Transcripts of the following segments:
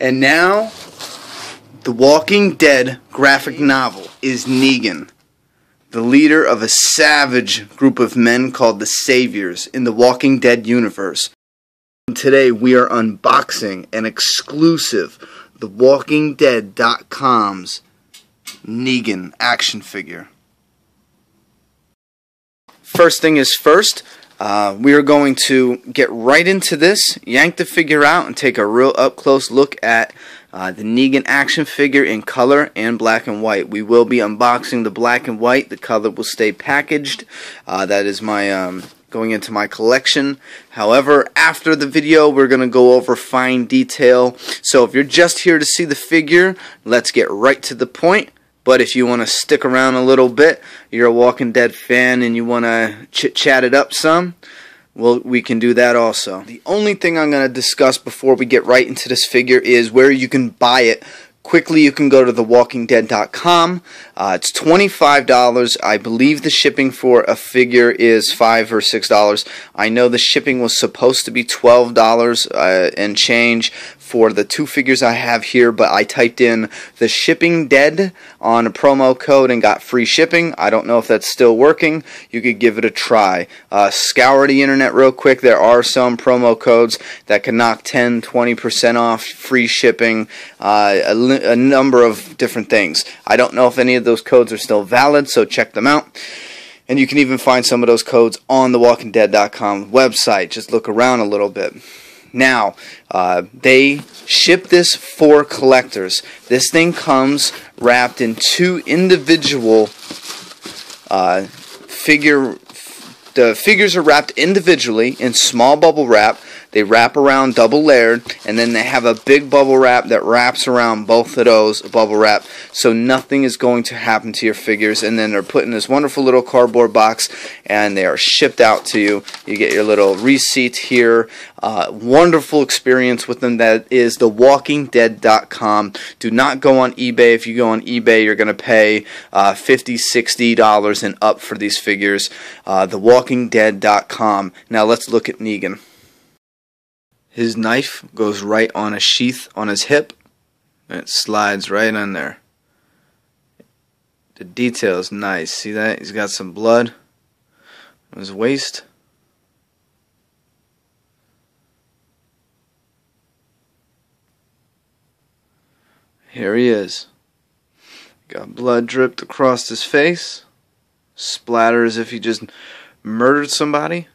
And now, The Walking Dead graphic novel is Negan, the leader of a savage group of men called the Saviors in the Walking Dead universe. Today we are unboxing an exclusive TheWalkingDead.com's Negan action figure. First thing is first, we are going to get right into this, yank the figure out, and take a real up-close look at the Negan action figure in color and black and white. We will be unboxing the black and white. The color will stay packaged. That is my going into my collection. However, after the video, we're going to go over fine detail. So if you're just here to see the figure, let's get right to the point. But if you want to stick around a little bit, you're a Walking Dead fan and you want to chit-chat it up some, well, we can do that also. The only thing I'm going to discuss before we get right into this figure is where you can buy it. Quickly, you can go to TheWalkingDead.com. It's $25. I believe the shipping for a figure is $5 or $6. I know the shipping was supposed to be $12 and change for the two figures I have here, but I typed in the shipping dead on a promo code and got free shipping. I don't know if that's still working. You could give it a try. Scour the internet real quick. There are some promo codes that can knock 10-20% off, free shipping, a number of different things. I don't know if any of those codes are still valid, so check them out. And you can even find some of those codes on the TheWalkingDead.com website. Just look around a little bit. Now, they ship this for collectors. This thing comes wrapped in two individual the figures are wrapped individually in small bubble wrap. They wrap around double layered, and then they have a big bubble wrap that wraps around both of those bubble wrap, so nothing is going to happen to your figures. And then they're put in this wonderful little cardboard box, and they are shipped out to you. You get your little receipt here. Wonderful experience with them. That is TheWalkingDead.com. Do not go on eBay. If you go on eBay, you're going to pay $50, $60 and up for these figures. TheWalkingDead.com. Now let's look at Negan. His knife goes right on a sheath on his hip, and it slides right on there. The detail is nice. See that? He's got some blood on his waist. Here he is. Got blood dripped across his face. Splatter as if he just murdered somebody.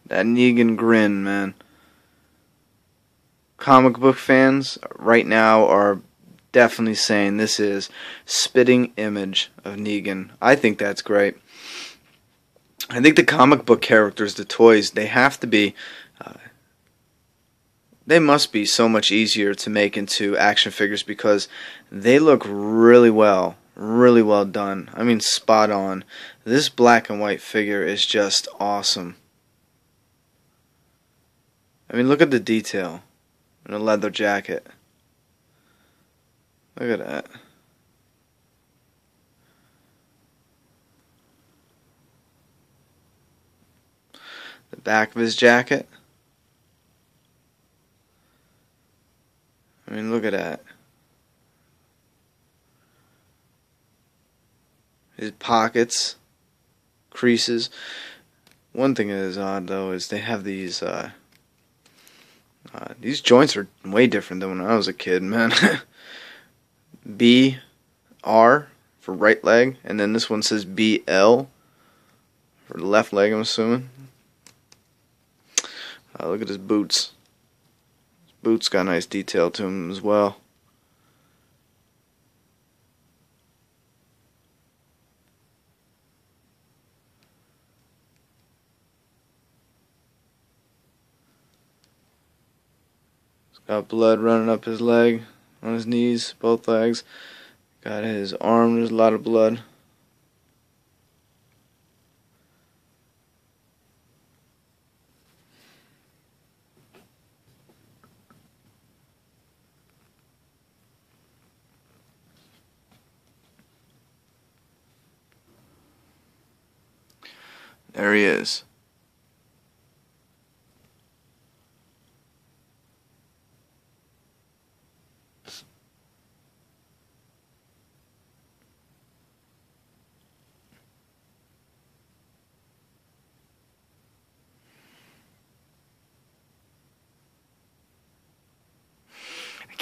That Negan grin, man. Comic book fans right now are definitely saying this is spitting image of Negan. I think that's great. I think the comic book characters, the toys, they have to be, they must be so much easier to make into action figures because they look really well done. I mean, spot on. This black and white figure is just awesome. I mean, look at the detail in a leather jacket. Look at that. The back of his jacket. I mean, look at that. His pockets, creases. One thing that is odd, though, is they have these joints are way different than when I was a kid, man. BR for right leg, and then this one says BL for the left leg, I'm assuming. Look at his boots. His boots got nice detail to them as well. Got blood running up his leg, on his knees, both legs. Got his arm, there's a lot of blood. There he is.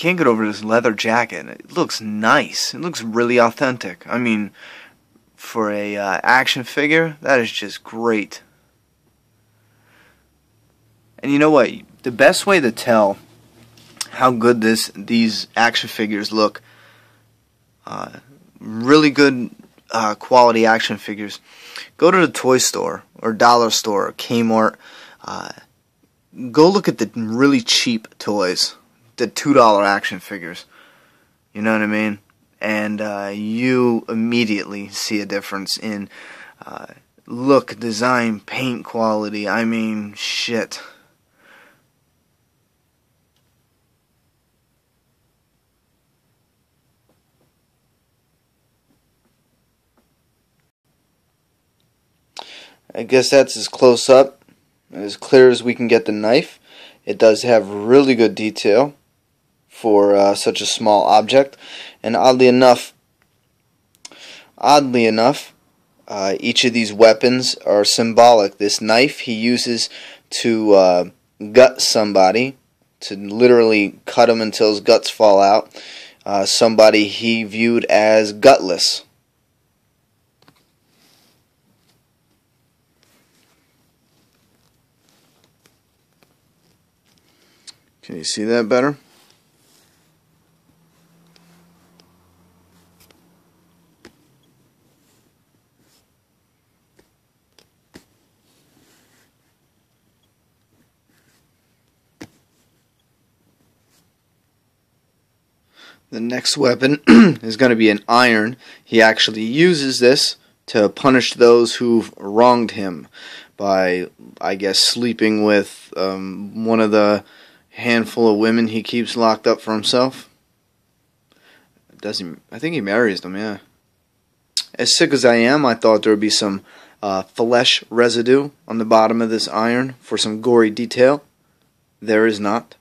can't get over this leather jacket. It looks nice. It looks really authentic. I mean, for a action figure, that is just great. And you know what? The best way to tell how good these action figures look, really good quality action figures, go to the toy store or dollar store or Kmart. Go look at the really cheap toys, the $2 action figures. You know what I mean? And you immediately see a difference in look, design, paint quality. I mean, shit. I guess that's as close up, as clear as we can get the knife. It does have really good detail for such a small object, and oddly enough, each of these weapons are symbolic. This knife he uses to gut somebody, to literally cut him until his guts fall out. Somebody he viewed as gutless. Can you see that better? The next weapon is going to be an iron. He actually uses this to punish those who've wronged him by, I guess, sleeping with one of the handful of women he keeps locked up for himself. I think he marries them, yeah. As sick as I am, I thought there would be some flesh residue on the bottom of this iron for some gory detail. There is not.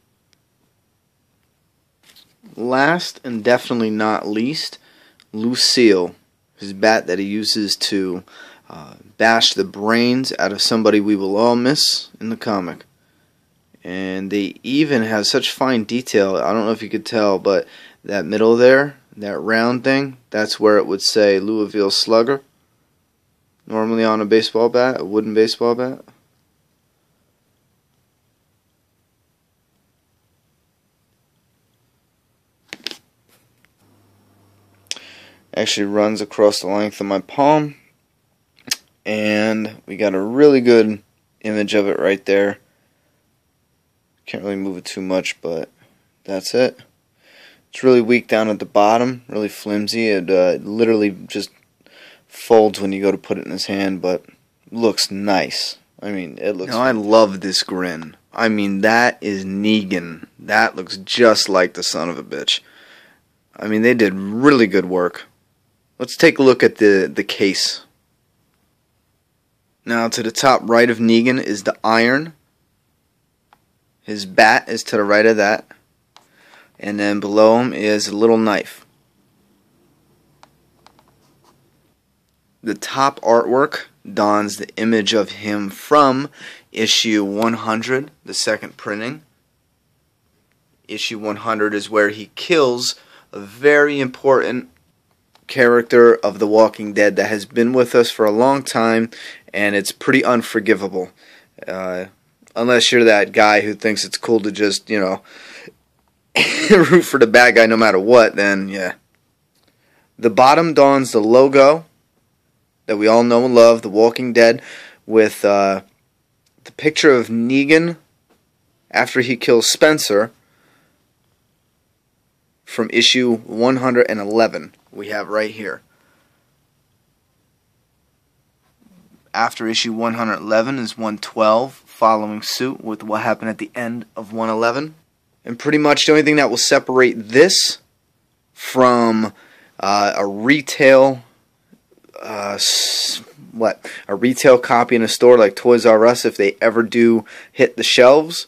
Last and definitely not least, Lucille, his bat that he uses to bash the brains out of somebody we will all miss in the comic. And they even have such fine detail. I don't know if you could tell, but that middle there, that round thing, that's where it would say Louisville Slugger. Normally on a baseball bat, a wooden baseball bat. Actually runs across the length of my palm. And we got a really good image of it right there. Can't really move it too much, but that's it. It's really weak down at the bottom, really flimsy. It literally just folds when you go to put it in his hand, but looks nice. I mean, it looks... I love this grin. I mean, that is Negan. That looks just like the son of a bitch. I mean, they did really good work. Let's take a look at the case. Now, to the top right of Negan is the iron. His bat is to the right of that. And then below him is a little knife. The top artwork dons the image of him from issue 100, the second printing. Issue 100 is where he kills a very important character of The Walking Dead that has been with us for a long time, and it's pretty unforgivable. Unless you're that guy who thinks it's cool to just, you know, root for the bad guy no matter what, then yeah. The bottom dons the logo that we all know and love, The Walking Dead, with the picture of Negan after he kills Spencer from issue 111 we have right here. After issue 111 is 112, following suit with what happened at the end of 111. And pretty much the only thing that will separate this from a retail copy in a store like Toys R Us, if they ever do hit the shelves,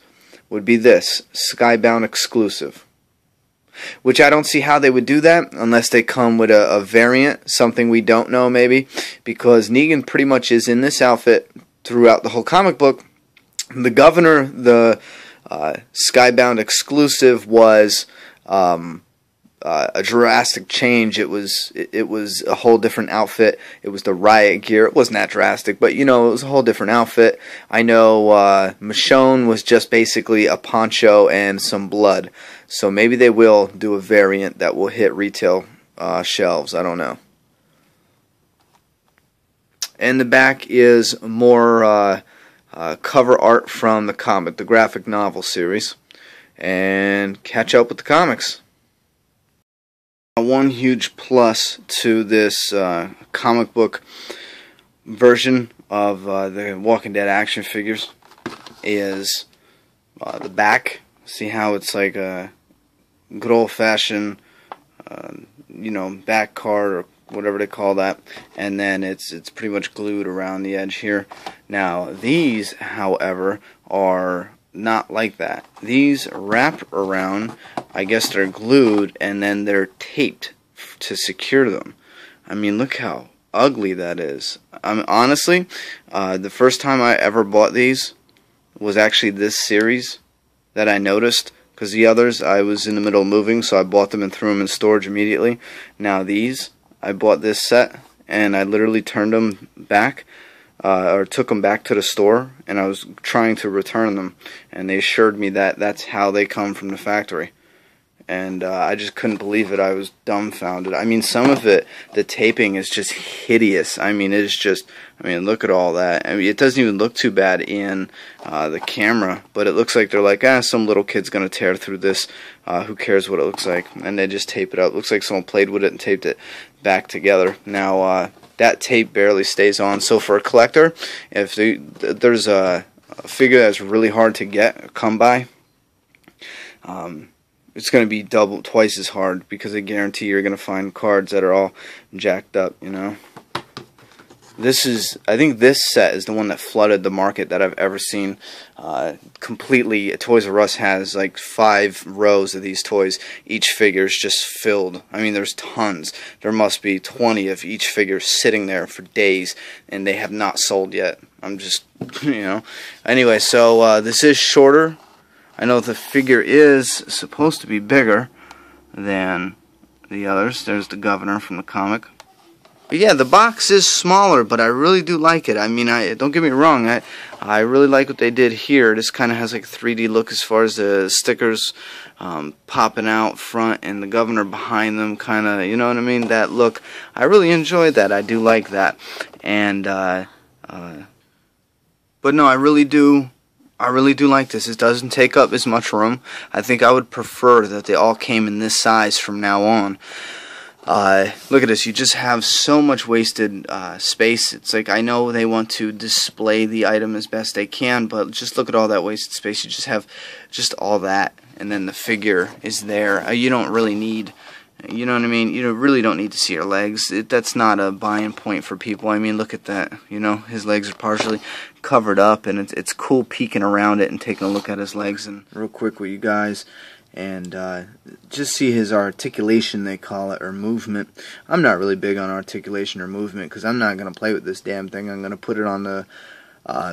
would be this Skybound exclusive. Which I don't see how they would do that unless they come with a variant, something we don't know maybe, because Negan pretty much is in this outfit throughout the whole comic book. The Governor, the Skybound exclusive, was a drastic change. It was a whole different outfit. It was the riot gear. It wasn't that drastic, but you know, it was a whole different outfit. I know Michonne was just basically a poncho and some blood. So maybe they will do a variant that will hit retail shelves. I don't know. And the back is more cover art from the comic, the graphic novel series, and catch up with the comics. One huge plus to this comic book version of the Walking Dead action figures is the back. See how it's like a good old-fashioned, you know, back card or whatever they call that, and then it's pretty much glued around the edge here. Now these, however, are not like that. These wrap around, I guess they're glued, and then they're taped to secure them. I mean, look how ugly that is. Honestly, the first time I ever bought these was actually this series that I noticed, because the others I was in the middle of moving, so I bought them and threw them in storage immediately. Now these, I bought this set and I literally turned them back, or took them back to the store, and I was trying to return them, and they assured me that that's how they come from the factory. And I just couldn't believe it. I was dumbfounded. I mean, some of it, the taping is just hideous. I mean, it's just, I mean, look at all that. I mean, it doesn't even look too bad in the camera, but it looks like they're like, some little kid's going to tear through this. Who cares what it looks like? And they just tape it up. It looks like someone played with it and taped it back together. Now, that tape barely stays on. So for a collector, if there's a figure that's really hard to come by, it's going to be twice as hard, because I guarantee you're going to find cards that are all jacked up, you know. I think this set is the one that flooded the market that I've ever seen completely. Toys R Us has like 5 rows of these toys. Each figure is just filled. I mean, there's tons. There must be 20 of each figure sitting there for days, and they have not sold yet. I'm just, you know. Anyway, so this is shorter. I know the figure is supposed to be bigger than the others. There's the governor from the comic. But yeah, the box is smaller, but I really do like it. I mean, don't get me wrong, I really like what they did here. This kind of has like a 3D look as far as the stickers popping out front and the governor behind them, kind of, you know what I mean? That look, I really enjoyed that. I do like that. And but no, I really do like this. It doesn't take up as much room. I think I would prefer that they all came in this size from now on. Look at this. You just have so much wasted space. It's like, I know they want to display the item as best they can, but just look at all that wasted space. You just have just all that, and then the figure is there. You don't really need, you know what I mean? You really don't need to see your legs. That's not a buying point for people. I mean, look at that. You know, his legs are partially covered up, and it's cool peeking around it and taking a look at his legs. And real quick with you guys, and just see his articulation, they call it, or movement. I'm not really big on articulation or movement, because I'm not going to play with this damn thing. I'm going to put it on the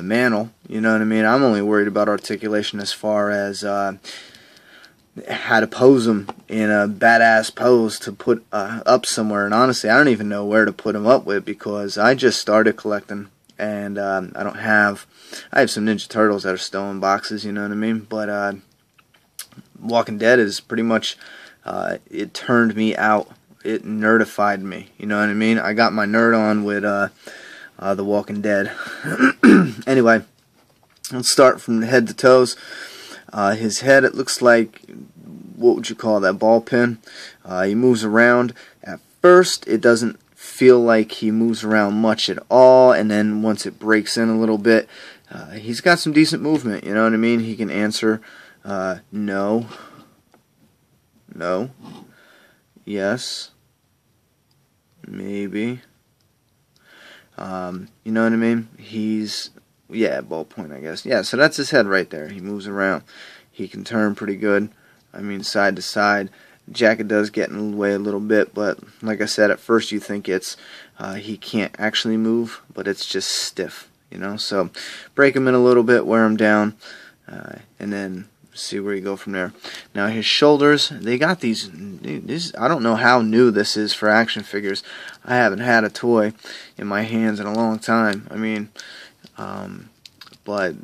mantle. You know what I mean? I'm only worried about articulation as far as how to pose them in a badass pose to put up somewhere. And honestly, I don't even know where to put them up with, because I just started collecting, and I have some Ninja Turtles that are still in boxes, you know what I mean? But Walking Dead is pretty much, it turned me out. It nerdified me, you know what I mean? I got my nerd on with The Walking Dead. Anyway, let's start from the head to toes. His head, it looks like, what would you call that, ball pin? He moves around. At first, it doesn't feel like he moves around much at all, and then once it breaks in a little bit, he's got some decent movement, you know what I mean? He can answer no, no, yes, maybe, you know what I mean? Yeah, ballpoint, I guess. Yeah, so that's his head right there. He moves around. He can turn pretty good. I mean, side to side. The jacket does get in the way a little bit, but like I said, at first you think it's he can't actually move, but it's just stiff, you know? So break him in a little bit, wear him down, and then see where you go from there. Now his shoulders, they got these, I don't know how new this is for action figures. I haven't had a toy in my hands in a long time. I mean, but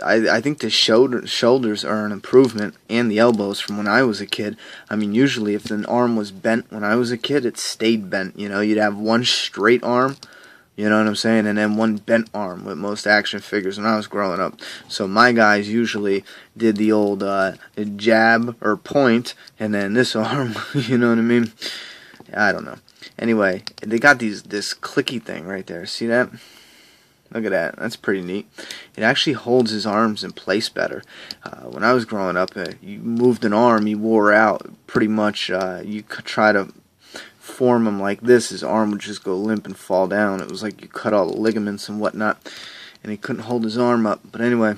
I think the shoulders are an improvement, and the elbows from when I was a kid. I mean, usually if an arm was bent when I was a kid, it stayed bent. You know, you'd have one straight arm, you know what I'm saying, and then one bent arm with most action figures when I was growing up. So my guys usually did the old jab or point, and then this arm, you know what I mean? I don't know. Anyway, they got this clicky thing right there. See that? Look at that. That's pretty neat. It actually holds his arms in place better. When I was growing up, you moved an arm, you wore out. Pretty much, you could try to form him like this, his arm would just go limp and fall down. It was like you cut all the ligaments and whatnot, and he couldn't hold his arm up. But anyway,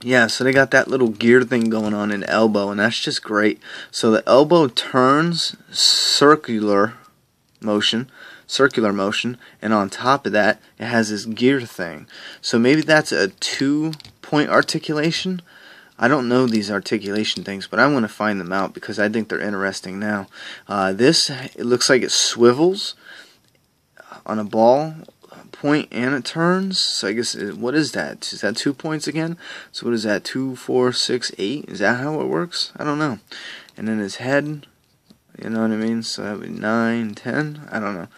yeah, so they got that little gear thing going on in the elbow, and that's just great. So the elbow turns circular motion, and on top of that, it has this gear thing. So maybe that's a 2-point articulation. I don't know these articulation things, but I want to find them out because I think they're interesting now. It looks like it swivels on a ball point and it turns. So I guess, what is that? Is that 2 points again? So what is that? 2, 4, 6, 8? Is that how it works? I don't know. And then his head, you know what I mean? So that would be 9, 10? I don't know.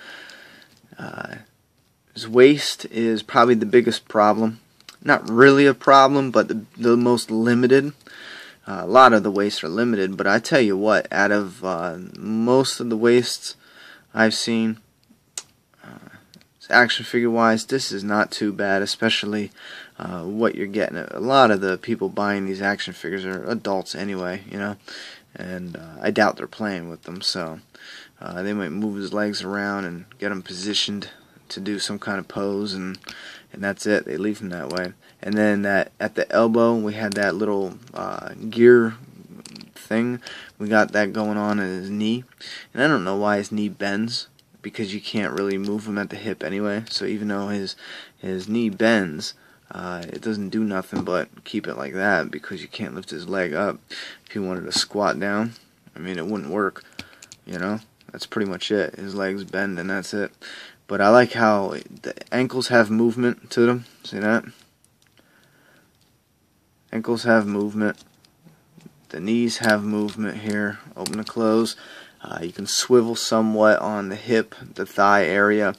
His waist is probably the biggest problem. Not really a problem, but the most limited. A lot of the waists are limited, but I tell you what, out of most of the waists I've seen, action figure wise, this is not too bad, especially what you're getting. A lot of the people buying these action figures are adults anyway, you know, and I doubt they're playing with them, so they might move his legs around and get him positioned to do some kind of pose, and that's it. They leave him that way. And then at the elbow, we had that little gear thing. We got that going on at his knee. And I don't know why his knee bends, because you can't really move him at the hip anyway. So even though his knee bends, it doesn't do nothing but keep it like that, because you can't lift his leg up. If you wanted to squat down, I mean, it wouldn't work, you know? That's pretty much it. His legs bend and that's it. But I like how the ankles have movement to them. See that? Ankles have movement. The knees have movement here. Open and close. You can swivel somewhat on the hip, the thigh area.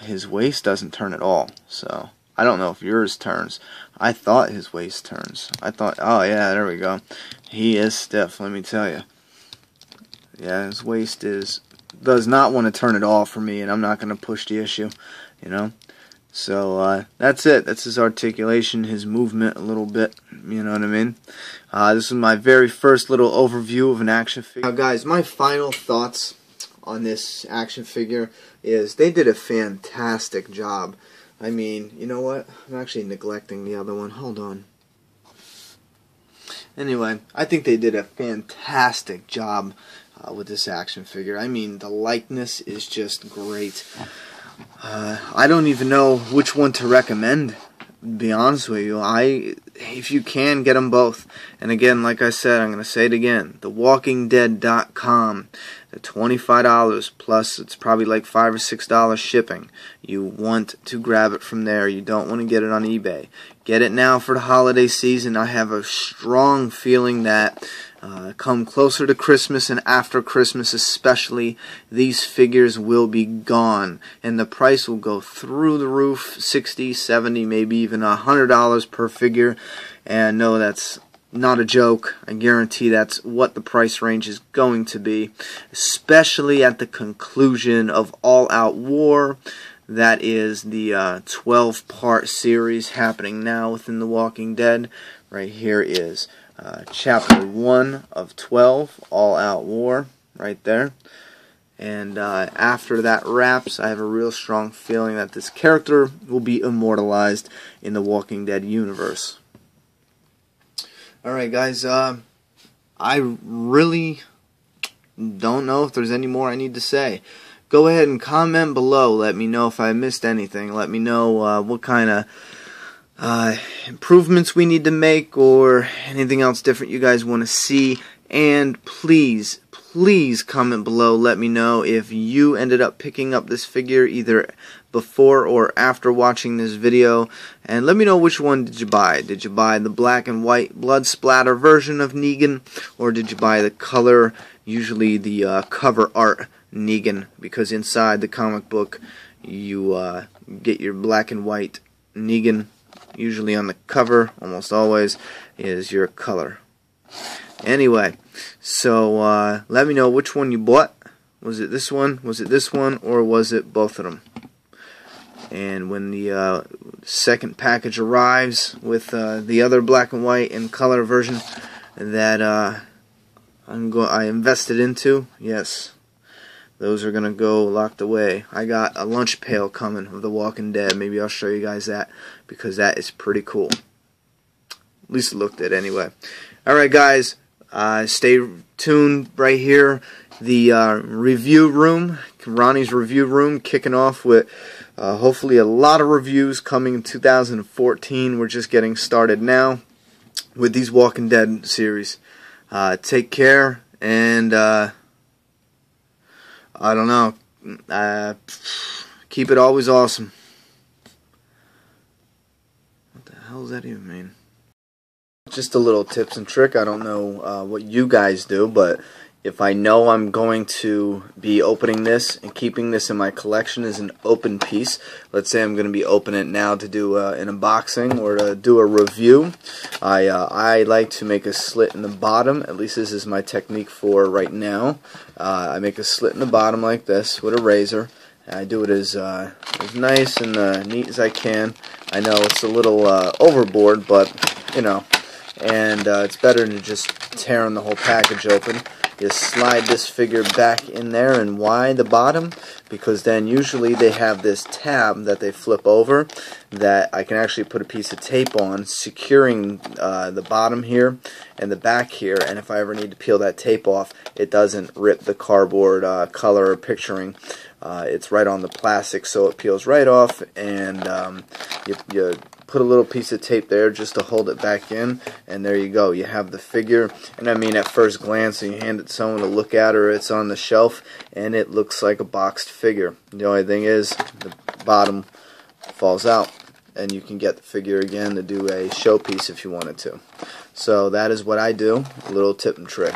His waist doesn't turn at all. So I don't know if yours turns. I thought his waist turns. I thought, oh yeah, there we go. He is stiff, let me tell you. Yeah, his waist does not want to turn at all for me, and I'm not going to push the issue, you know. So that's it. That's his articulation, his movement a little bit, you know what I mean. This is my very first little overview of an action figure. Now guys, my final thoughts on this action figure is they did a fantastic job. I mean, you know what? I'm actually neglecting the other one. Hold on. Anyway, I think they did a fantastic job with this action figure. I mean, the likeness is just great. I don't even know which one to recommend, to be honest with you. If you can, get them both. And again, like I said, I'm going to say it again. TheWalkingDead.com. The $25 plus it's probably like $5 or $6 shipping. You want to grab it from there. You don't want to get it on eBay. Get it now for the holiday season. I have a strong feeling that come closer to Christmas and after Christmas especially, these figures will be gone and the price will go through the roof. $60, $70, maybe even $100 per figure. And no, that's not a joke. I guarantee that's what the price range is going to be, especially at the conclusion of All Out War. That is the 12-part series happening now within The Walking Dead. Right here is Chapter 1 of 12, All Out War, right there. And after that wraps, I have a real strong feeling that this character will be immortalized in the Walking Dead universe. Alright guys, I really don't know if there's any more I need to say. Go ahead and comment below. Let me know if I missed anything. Let me know what kind of improvements we need to make or anything else different you guys want to see. And please comment below. Let me know if you ended up picking up this figure either before or after watching this video. And let me know which one did you buy. Did you buy the black and white blood splatter version of Negan, or did you buy the color, usually the cover art Negan? Because inside the comic book you get your black and white Negan. Usually on the cover, almost always, is your color. Anyway, so let me know which one you bought. Was it this one? Was it this one? Or was it both of them? And when the second package arrives with the other black and white and color version that I invested into, yes, those are going to go locked away. I got a lunch pail coming of The Walking Dead. Maybe I'll show you guys that, because that is pretty cool. At least it looked it anyway. Alright guys, stay tuned right here. The review room, Ronnie's review room, kicking off with hopefully a lot of reviews coming in 2014. We're just getting started now with these Walking Dead series. Take care, and I don't know, keep it always awesome. What the hell does that even mean? Just a little tips and trick. I don't know what you guys do, but if I know I'm going to be opening this and keeping this in my collection as an open piece, let's say I'm going to be opening it now to do an unboxing or to do a review, I like to make a slit in the bottom. At least this is my technique for right now. I make a slit in the bottom like this with a razor. And I do it as nice and neat as I can. I know it's a little overboard, but you know, and it's better than just tearing the whole package open. You slide this figure back in there, and why the bottom? Because then usually they have this tab that they flip over that I can actually put a piece of tape on, securing the bottom here and the back here, and if I ever need to peel that tape off, it doesn't rip the cardboard color or picturing. It's right on the plastic, so it peels right off, and you put a little piece of tape there just to hold it back in, and there you go. You have the figure, and I mean at first glance, and you hand it to someone to look at, or it's on the shelf, and it looks like a boxed figure. The only thing is the bottom falls out, and you can get the figure again to do a showpiece if you wanted to. So that is what I do, a little tip and trick.